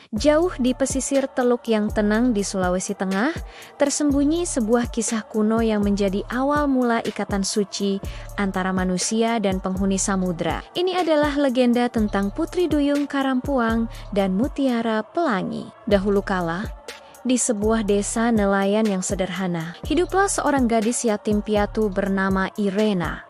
Jauh di pesisir teluk yang tenang di Sulawesi Tengah, tersembunyi sebuah kisah kuno yang menjadi awal mula ikatan suci antara manusia dan penghuni samudra. Ini adalah legenda tentang Putri Duyung Karampuang dan Mutiara Pelangi. Dahulu kala, di sebuah desa nelayan yang sederhana, hiduplah seorang gadis yatim piatu bernama Irena.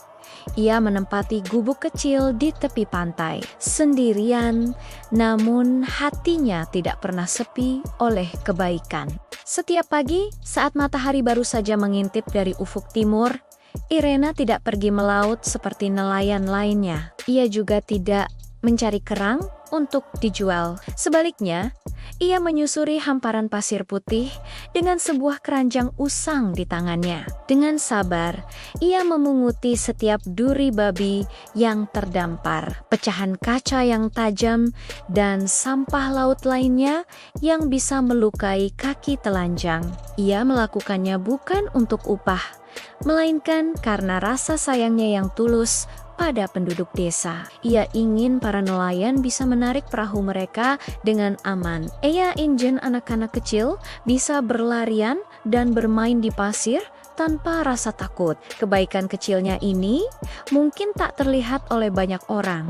Ia menempati gubuk kecil di tepi pantai, sendirian, namun hatinya tidak pernah sepi oleh kebaikan. Setiap pagi, saat matahari baru saja mengintip dari ufuk timur, Irena tidak pergi melaut seperti nelayan lainnya. Ia juga tidak mencari kerang untuk dijual. Sebaliknya, ia menyusuri hamparan pasir putih dengan sebuah keranjang usang di tangannya. Dengan sabar, ia memunguti setiap duri babi yang terdampar, pecahan kaca yang tajam, dan sampah laut lainnya yang bisa melukai kaki telanjang. Ia melakukannya bukan untuk upah, melainkan karena rasa sayangnya yang tulus pada penduduk desa. Ia ingin para nelayan bisa menarik perahu mereka dengan aman. Ia ingin anak-anak kecil bisa berlarian dan bermain di pasir tanpa rasa takut. Kebaikan kecilnya ini mungkin tak terlihat oleh banyak orang,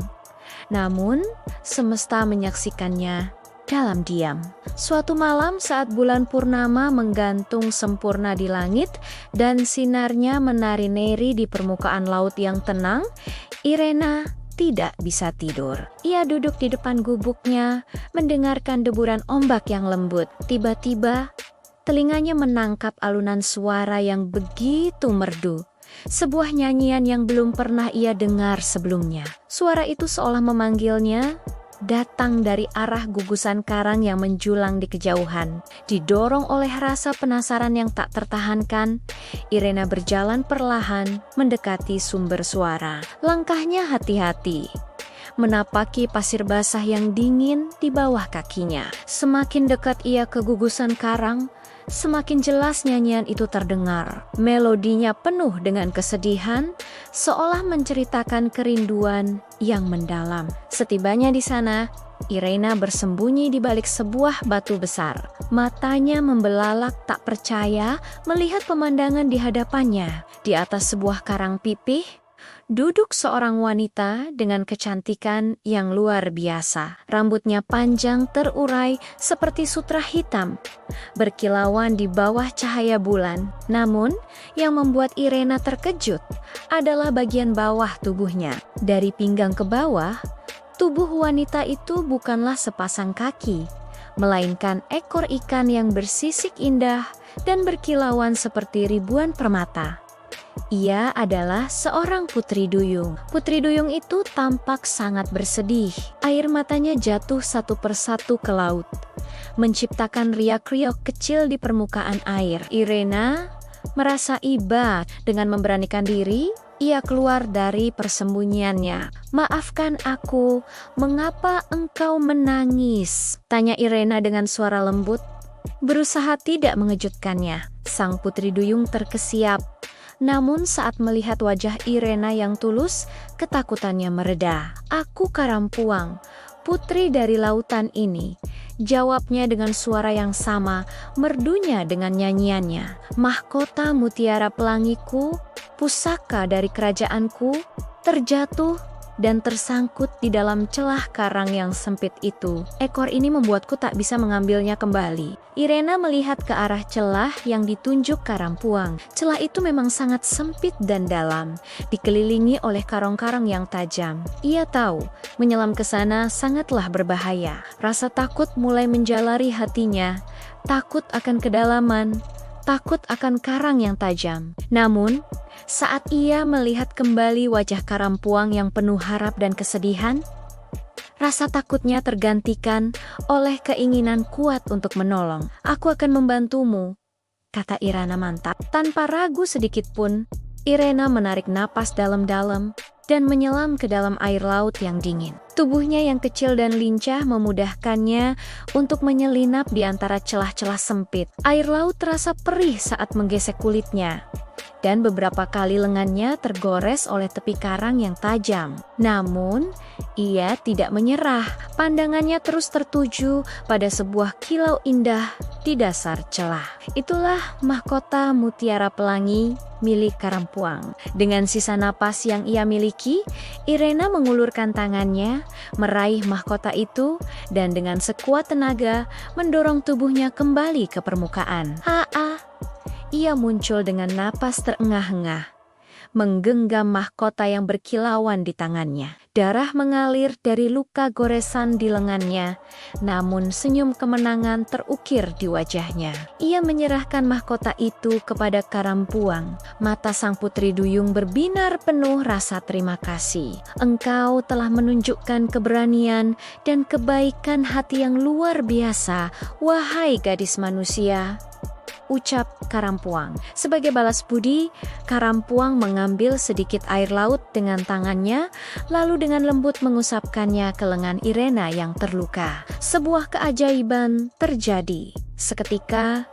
namun semesta menyaksikannya dalam diam. Suatu malam saat bulan purnama menggantung sempurna di langit dan sinarnya menari-nari di permukaan laut yang tenang, Irena tidak bisa tidur. Ia duduk di depan gubuknya, mendengarkan deburan ombak yang lembut. Tiba-tiba, telinganya menangkap alunan suara yang begitu merdu. Sebuah nyanyian yang belum pernah ia dengar sebelumnya. Suara itu seolah memanggilnya, datang dari arah gugusan karang yang menjulang di kejauhan. Didorong oleh rasa penasaran yang tak tertahankan, Irena berjalan perlahan mendekati sumber suara. Langkahnya hati-hati, menapaki pasir basah yang dingin di bawah kakinya. Semakin dekat ia ke gugusan karang, semakin jelas nyanyian itu terdengar. Melodinya penuh dengan kesedihan, seolah menceritakan kerinduan yang mendalam. Setibanya di sana, Irena bersembunyi di balik sebuah batu besar. Matanya membelalak tak percaya melihat pemandangan di hadapannya. Di atas sebuah karang pipih, duduk seorang wanita dengan kecantikan yang luar biasa. Rambutnya panjang terurai seperti sutra hitam, berkilauan di bawah cahaya bulan. Namun, yang membuat Irena terkejut adalah bagian bawah tubuhnya. Dari pinggang ke bawah, tubuh wanita itu bukanlah sepasang kaki, melainkan ekor ikan yang bersisik indah dan berkilauan seperti ribuan permata. Ia adalah seorang Putri Duyung. Putri Duyung itu tampak sangat bersedih. Air matanya jatuh satu persatu ke laut, menciptakan riak-riak kecil di permukaan air. Irena merasa iba. Dengan memberanikan diri, ia keluar dari persembunyiannya. "Maafkan aku, mengapa engkau menangis?" tanya Irena dengan suara lembut, berusaha tidak mengejutkannya. Sang Putri Duyung terkesiap. Namun saat melihat wajah Irena yang tulus, ketakutannya mereda. "Aku Karampuang, putri dari lautan ini," jawabnya dengan suara yang sama, merdunya dengan nyanyiannya. "Mahkota mutiara pelangiku, pusaka dari kerajaanku, terjatuh dan tersangkut di dalam celah karang yang sempit itu. Ekor ini membuatku tak bisa mengambilnya kembali." Irena melihat ke arah celah yang ditunjuk Karampuang. Celah itu memang sangat sempit dan dalam, dikelilingi oleh karang-karang yang tajam. Ia tahu, menyelam ke sana sangatlah berbahaya. Rasa takut mulai menjalari hatinya, takut akan kedalaman, takut akan karang yang tajam. Namun, saat ia melihat kembali wajah Karampuang yang penuh harap dan kesedihan, rasa takutnya tergantikan oleh keinginan kuat untuk menolong. "Aku akan membantumu," kata Irena mantap. Tanpa ragu sedikit pun, Irena menarik napas dalam-dalam dan menyelam ke dalam air laut yang dingin. Tubuhnya yang kecil dan lincah memudahkannya untuk menyelinap di antara celah-celah sempit. Air laut terasa perih saat menggesek kulitnya, dan beberapa kali lengannya tergores oleh tepi karang yang tajam. Namun, ia tidak menyerah. Pandangannya terus tertuju pada sebuah kilau indah di dasar celah. Itulah mahkota mutiara pelangi milik Karampuang. Dengan sisa napas yang ia miliki, Irena mengulurkan tangannya, meraih mahkota itu, dan dengan sekuat tenaga mendorong tubuhnya kembali ke permukaan. Ia muncul dengan napas terengah-engah, menggenggam mahkota yang berkilauan di tangannya. Darah mengalir dari luka goresan di lengannya, namun senyum kemenangan terukir di wajahnya. Ia menyerahkan mahkota itu kepada Karampuang. Mata sang putri duyung berbinar penuh rasa terima kasih. Engkau telah menunjukkan keberanian dan kebaikan hati yang luar biasa, wahai gadis manusia, ucap Karampuang. Sebagai balas budi, Karampuang mengambil sedikit air laut dengan tangannya, lalu dengan lembut mengusapkannya ke lengan Irena yang terluka. Sebuah keajaiban terjadi. Seketika,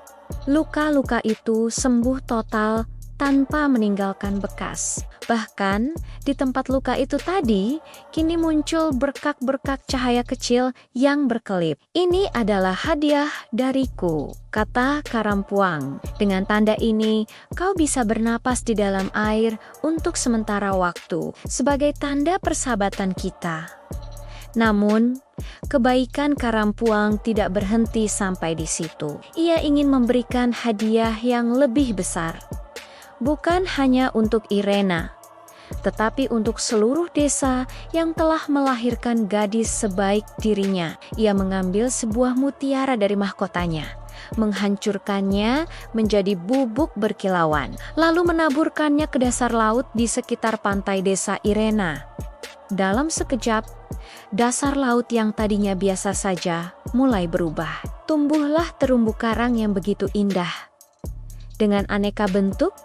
luka-luka itu sembuh total tanpa meninggalkan bekas. Bahkan, di tempat luka itu tadi, kini muncul berkak-berkak cahaya kecil yang berkelip. "Ini adalah hadiah dariku," kata Karampuang. "Dengan tanda ini, kau bisa bernapas di dalam air untuk sementara waktu, sebagai tanda persahabatan kita." Namun, kebaikan Karampuang tidak berhenti sampai di situ. Ia ingin memberikan hadiah yang lebih besar. Bukan hanya untuk Irena, tetapi untuk seluruh desa yang telah melahirkan gadis sebaik dirinya. Ia mengambil sebuah mutiara dari mahkotanya, menghancurkannya menjadi bubuk berkilauan, lalu menaburkannya ke dasar laut di sekitar pantai desa Irena. Dalam sekejap, dasar laut yang tadinya biasa saja mulai berubah. Tumbuhlah terumbu karang yang begitu indah, dengan aneka bentuk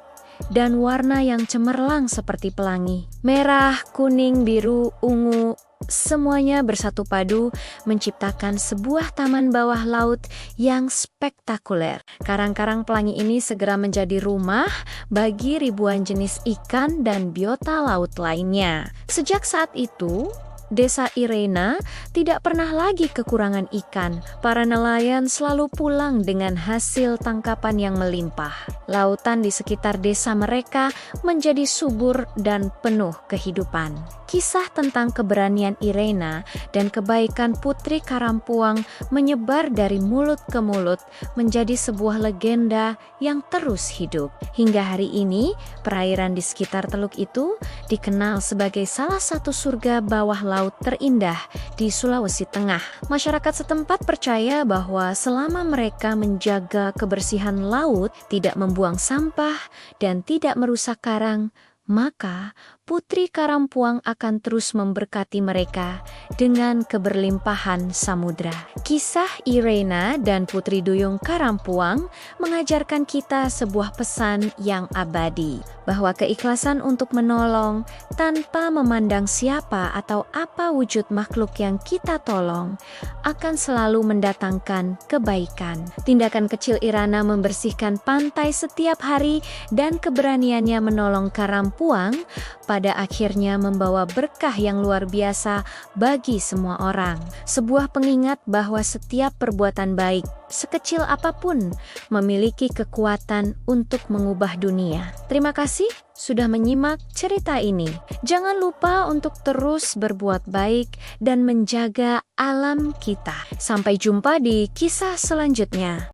dan warna yang cemerlang seperti pelangi. Merah, kuning, biru, ungu, semuanya bersatu padu menciptakan sebuah taman bawah laut yang spektakuler. Karang-karang pelangi ini segera menjadi rumah bagi ribuan jenis ikan dan biota laut lainnya. Sejak saat itu, desa Irena tidak pernah lagi kekurangan ikan. Para nelayan selalu pulang dengan hasil tangkapan yang melimpah. Lautan di sekitar desa mereka menjadi subur dan penuh kehidupan. Kisah tentang keberanian Irena dan kebaikan Putri Karampuang menyebar dari mulut ke mulut menjadi sebuah legenda yang terus hidup. Hingga hari ini, perairan di sekitar teluk itu dikenal sebagai salah satu surga bawah laut terindah di Sulawesi Tengah. Masyarakat setempat percaya bahwa selama mereka menjaga kebersihan laut, tidak membuang sampah, dan tidak merusak karang, maka Putri Karampuang akan terus memberkati mereka dengan keberlimpahan samudra. Kisah Irena dan Putri Duyung Karampuang mengajarkan kita sebuah pesan yang abadi, bahwa keikhlasan untuk menolong tanpa memandang siapa atau apa wujud makhluk yang kita tolong akan selalu mendatangkan kebaikan. Tindakan kecil Irena membersihkan pantai setiap hari dan keberaniannya menolong Karampuang pada akhirnya membawa berkah yang luar biasa bagi semua orang. Sebuah pengingat bahwa setiap perbuatan baik, sekecil apapun, memiliki kekuatan untuk mengubah dunia. Terima kasih sudah menyimak cerita ini. Jangan lupa untuk terus berbuat baik dan menjaga alam kita. Sampai jumpa di kisah selanjutnya.